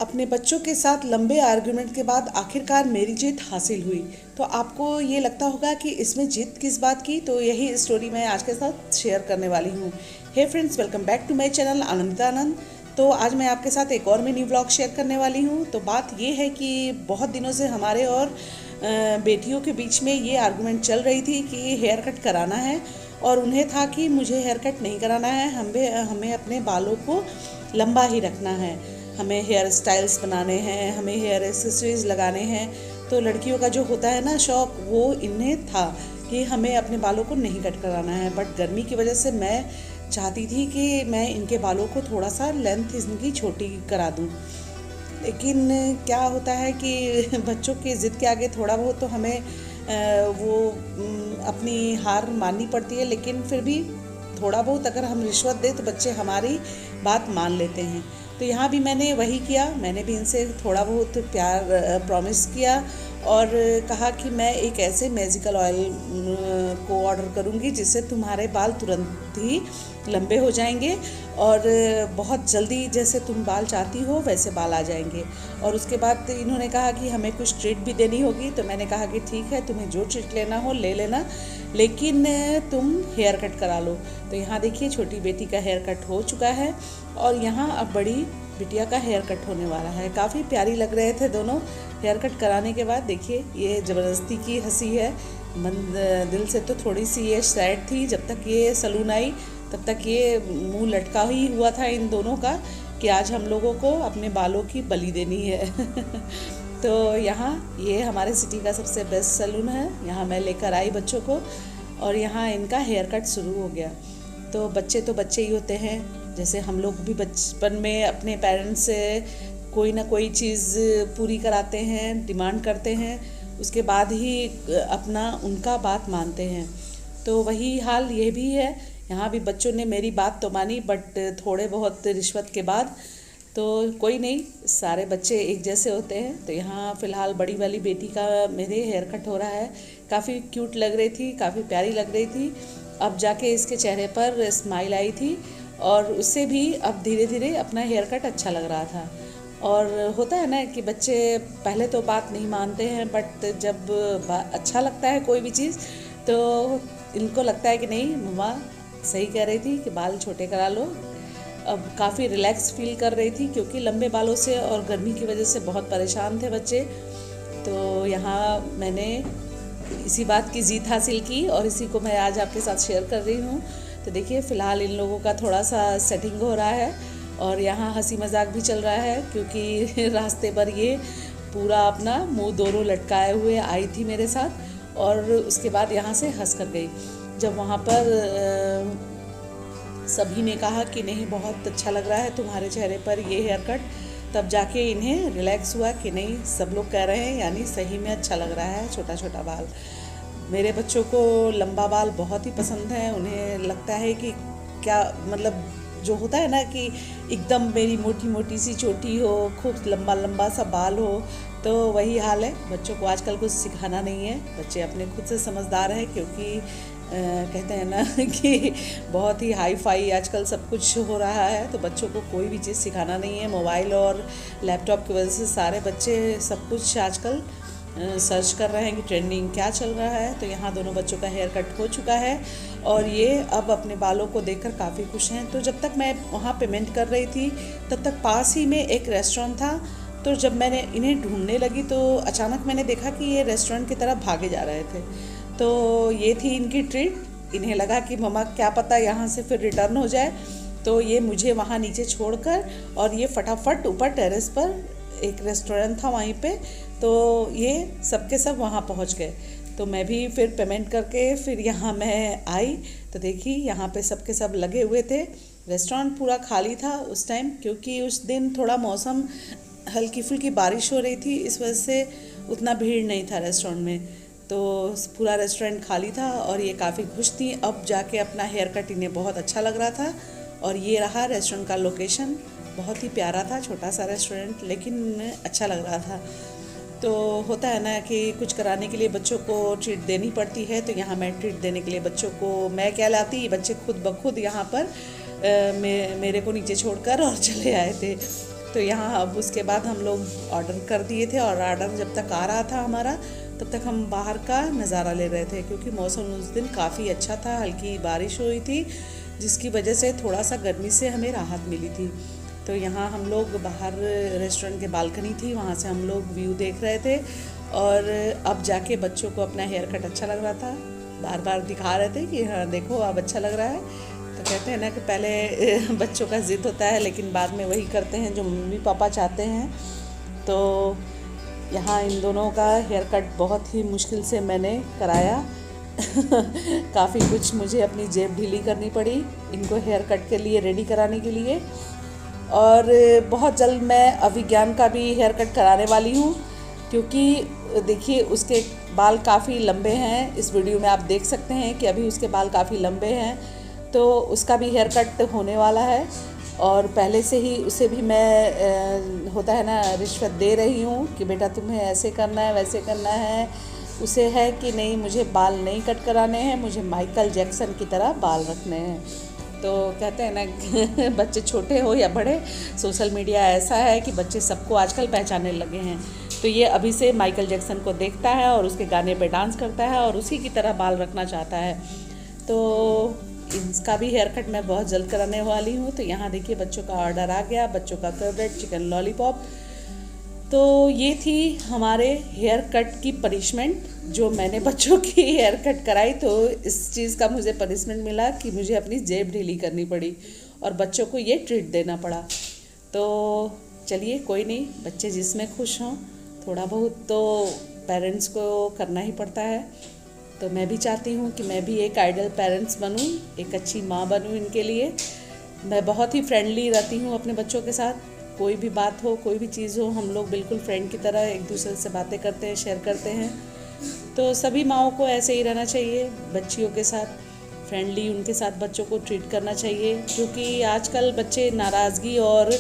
अपने बच्चों के साथ लंबे आर्गुमेंट के बाद आखिरकार मेरी जीत हासिल हुई। तो आपको ये लगता होगा कि इसमें जीत किस बात की, तो यही स्टोरी मैं आज के साथ शेयर करने वाली हूँ। Hey friends, welcome back to my channel Anandita Anand. तो आज मैं आपके साथ एक और मिनी व्लॉग शेयर करने वाली हूँ। तो बात ये है कि बहुत दिनों से हमारे और बेटियों के बीच में ये आर्गुमेंट चल रही थी कि हेयर कट कराना है, और उन्हें था कि मुझे हेयर कट नहीं कराना है, हमें अपने बालों को लंबा ही रखना है, हमें हेयर स्टाइल्स बनाने हैं, हमें हेयर एक्सेसरीज लगाने हैं। तो लड़कियों का जो होता है ना शौक, वो इन्हें था कि हमें अपने बालों को नहीं कट कराना है। बट गर्मी की वजह से मैं चाहती थी कि मैं इनके बालों को थोड़ा सा लेंथ इनकी छोटी करा दूं। लेकिन क्या होता है कि बच्चों की ज़िद के आगे थोड़ा बहुत तो हमें अपनी हार माननी पड़ती है। लेकिन फिर भी थोड़ा बहुत अगर हम रिश्वत दें तो बच्चे हमारी बात मान लेते हैं। तो यहाँ भी मैंने वही किया, मैंने भी इनसे थोड़ा बहुत प्यार प्रॉमिस किया और कहा कि मैं एक ऐसे मैजिकल ऑयल को ऑर्डर करूँगी जिससे तुम्हारे बाल तुरंत ही लंबे हो जाएंगे और बहुत जल्दी जैसे तुम बाल चाहती हो वैसे बाल आ जाएंगे। और उसके बाद इन्होंने कहा कि हमें कुछ ट्रीट भी देनी होगी। तो मैंने कहा कि ठीक है, तुम्हें जो ट्रीट लेना हो ले लेना, लेकिन तुम हेयर कट करा लो। तो यहाँ देखिए, छोटी बेटी का हेयर कट हो चुका है और यहाँ अब बड़ी बिटिया का हेयर कट होने वाला है। काफ़ी प्यारी लग रहे थे दोनों हेयर कट कराने के बाद। देखिए, ये ज़बरदस्ती की हंसी है, मन दिल से तो थोड़ी सी ये सैड थी। जब तक ये सलून आई तब तक ये मुंह लटका ही हुआ था इन दोनों का कि आज हम लोगों को अपने बालों की बलि देनी है। तो यहाँ ये हमारे सिटी का सबसे बेस्ट सलून है, यहाँ मैं लेकर आई बच्चों को और यहाँ इनका हेयर कट शुरू हो गया। तो बच्चे ही होते हैं, जैसे हम लोग भी बचपन में अपने पेरेंट्स से कोई ना कोई चीज़ पूरी कराते हैं, डिमांड करते हैं, उसके बाद ही अपना उनका बात मानते हैं। तो वही हाल ये भी है, यहाँ भी बच्चों ने मेरी बात तो मानी बट थोड़े बहुत रिश्वत के बाद। तो कोई नहीं, सारे बच्चे एक जैसे होते हैं। तो यहाँ फ़िलहाल बड़ी वाली बेटी का मेरे हेयर कट हो रहा है। काफ़ी क्यूट लग रही थी, काफ़ी प्यारी लग रही थी। अब जाके इसके चेहरे पर स्माइल आई थी और उससे भी अब धीरे धीरे अपना हेयर कट अच्छा लग रहा था। और होता है ना कि बच्चे पहले तो बात नहीं मानते हैं, बट जब अच्छा लगता है कोई भी चीज़ तो इनको लगता है कि नहीं, मम्मा सही कह रही थी कि बाल छोटे करा लो। अब काफ़ी रिलैक्स फील कर रही थी क्योंकि लंबे बालों से और गर्मी की वजह से बहुत परेशान थे बच्चे। तो यहाँ मैंने इसी बात की जीत हासिल की और इसी को मैं आज आपके साथ शेयर कर रही हूँ। तो देखिए, फ़िलहाल इन लोगों का थोड़ा सा सेटिंग हो रहा है और यहाँ हंसी मजाक भी चल रहा है क्योंकि रास्ते पर ये पूरा अपना मुंह दोनों लटकाए हुए आई थी मेरे साथ और उसके बाद यहाँ से हंस कर गई। जब वहाँ पर सभी ने कहा कि नहीं, बहुत अच्छा लग रहा है तुम्हारे चेहरे पर ये हेयर कट, तब जाके इन्हें रिलैक्स हुआ कि नहीं, सब लोग कह रहे हैं यानी सही में अच्छा लग रहा है छोटा छोटा बाल। मेरे बच्चों को लंबा बाल बहुत ही पसंद है। उन्हें लगता है कि क्या मतलब जो होता है ना कि एकदम मेरी मोटी मोटी सी चोटी हो, खूब लंबा लंबा सा बाल हो, तो वही हाल है। बच्चों को आजकल कुछ सिखाना नहीं है, बच्चे अपने खुद से समझदार हैं क्योंकि कहते हैं ना कि बहुत ही हाई फाई आजकल सब कुछ हो रहा है। तो बच्चों को कोई भी चीज़ सिखाना नहीं है। मोबाइल और लैपटॉप की वजह से सारे बच्चे सब कुछ आजकल सर्च कर रहे हैं कि ट्रेंडिंग क्या चल रहा है। तो यहाँ दोनों बच्चों का हेयर कट हो चुका है और ये अब अपने बालों को देखकर काफ़ी खुश हैं। तो जब तक मैं वहाँ पेमेंट कर रही थी तब तक पास ही में एक रेस्टोरेंट था। तो जब मैंने इन्हें ढूंढने लगी तो अचानक मैंने देखा कि ये रेस्टोरेंट की तरफ भागे जा रहे थे। तो ये थी इनकी ट्रीट। इन्हें लगा कि मम्मा क्या पता यहाँ से फिर रिटर्न हो जाए, तो ये मुझे वहाँ नीचे छोड़कर और ये फटाफट ऊपर टेरेस पर एक रेस्टोरेंट था वहीं पे, तो ये सबके सब वहाँ पहुँच गए। तो मैं भी फिर पेमेंट करके फिर यहाँ मैं आई तो देखी यहाँ पे सबके सब लगे हुए थे। रेस्टोरेंट पूरा खाली था उस टाइम क्योंकि उस दिन थोड़ा मौसम हल्की फुल्की बारिश हो रही थी, इस वजह से उतना भीड़ नहीं था रेस्टोरेंट में। तो पूरा रेस्टोरेंट खाली था और ये काफ़ी खुश थी। अब जाके अपना हेयर कट इन्हें बहुत अच्छा लग रहा था। और ये रहा रेस्टोरेंट का लोकेशन, बहुत ही प्यारा था, छोटा सा रेस्टोरेंट लेकिन अच्छा लग रहा था। तो होता है ना कि कुछ कराने के लिए बच्चों को ट्रीट देनी पड़ती है। तो यहाँ मैं ट्रीट देने के लिए बच्चों को मैं क्या लाती, बच्चे खुद ब खुद यहाँ पर मेरे को नीचे छोड़कर और चले आए थे। तो यहाँ अब उसके बाद हम लोग ऑर्डर कर दिए थे, और ऑर्डर जब तक आ रहा था हमारा तब तक हम बाहर का नज़ारा ले रहे थे, क्योंकि मौसम उस दिन काफ़ी अच्छा था, हल्की बारिश हुई थी जिसकी वजह से थोड़ा सा गर्मी से हमें राहत मिली थी। तो यहाँ हम लोग बाहर रेस्टोरेंट के बालकनी थी, वहाँ से हम लोग व्यू देख रहे थे, और अब जाके बच्चों को अपना हेयर कट अच्छा लग रहा था, बार बार दिखा रहे थे कि हाँ देखो अब अच्छा लग रहा है। तो कहते हैं ना कि पहले बच्चों का ज़िद होता है, लेकिन बाद में वही करते हैं जो मम्मी पापा चाहते हैं। तो यहाँ इन दोनों का हेयर कट बहुत ही मुश्किल से मैंने कराया काफ़ी कुछ मुझे अपनी जेब ढीली करनी पड़ी इनको हेयर कट के लिए रेडी कराने के लिए। और बहुत जल्द मैं अभिज्ञान का भी हेयर कट कराने वाली हूँ, क्योंकि देखिए उसके बाल काफ़ी लंबे हैं। इस वीडियो में आप देख सकते हैं कि अभी उसके बाल काफ़ी लंबे हैं, तो उसका भी हेयर कट होने वाला है। और पहले से ही उसे भी मैं होता है ना रिश्वत दे रही हूँ कि बेटा तुम्हें ऐसे करना है वैसे करना है। उसे है कि नहीं मुझे बाल नहीं कट कराने हैं, मुझे माइकल जैक्सन की तरह बाल रखने हैं। तो कहते हैं ना बच्चे छोटे हो या बड़े, सोशल मीडिया ऐसा है कि बच्चे सबको आजकल पहचानने लगे हैं। तो ये अभी से माइकल जैक्सन को देखता है और उसके गाने पे डांस करता है और उसी की तरह बाल रखना चाहता है। तो इसका भी हेयर कट मैं बहुत जल्द कराने वाली हूँ। तो यहाँ देखिए बच्चों का ऑर्डर आ गया, बच्चों का फेवरेट चिकन लॉलीपॉप। तो ये थी हमारे हेयर कट की पनिशमेंट, जो मैंने बच्चों की हेयर कट कराई। तो इस चीज़ का मुझे पनिशमेंट मिला कि मुझे अपनी जेब ढीली करनी पड़ी और बच्चों को ये ट्रीट देना पड़ा। तो चलिए कोई नहीं, बच्चे जिसमें खुश हों, थोड़ा बहुत तो पेरेंट्स को करना ही पड़ता है। तो मैं भी चाहती हूँ कि मैं भी एक आइडल पेरेंट्स बनूँ, एक अच्छी माँ बनूँ इनके लिए। मैं बहुत ही फ्रेंडली रहती हूँ अपने बच्चों के साथ, कोई भी बात हो, कोई भी चीज़ हो, हम लोग बिल्कुल फ्रेंड की तरह एक दूसरे से बातें करते हैं, शेयर करते हैं। तो सभी माँओं को ऐसे ही रहना चाहिए, बच्चियों के साथ फ्रेंडली उनके साथ बच्चों को ट्रीट करना चाहिए, क्योंकि आजकल बच्चे नाराज़गी और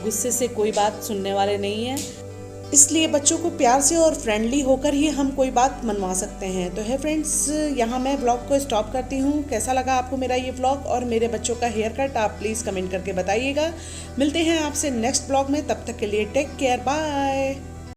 गुस्से से कोई बात सुनने वाले नहीं हैं। इसलिए बच्चों को प्यार से और फ्रेंडली होकर ही हम कोई बात मनवा सकते हैं। तो है फ्रेंड्स, यहाँ मैं व्लॉग को स्टॉप करती हूँ। कैसा लगा आपको मेरा ये व्लॉग और मेरे बच्चों का हेयर कट, आप प्लीज़ कमेंट करके बताइएगा। मिलते हैं आपसे नेक्स्ट व्लॉग में, तब तक के लिए टेक केयर, बाय।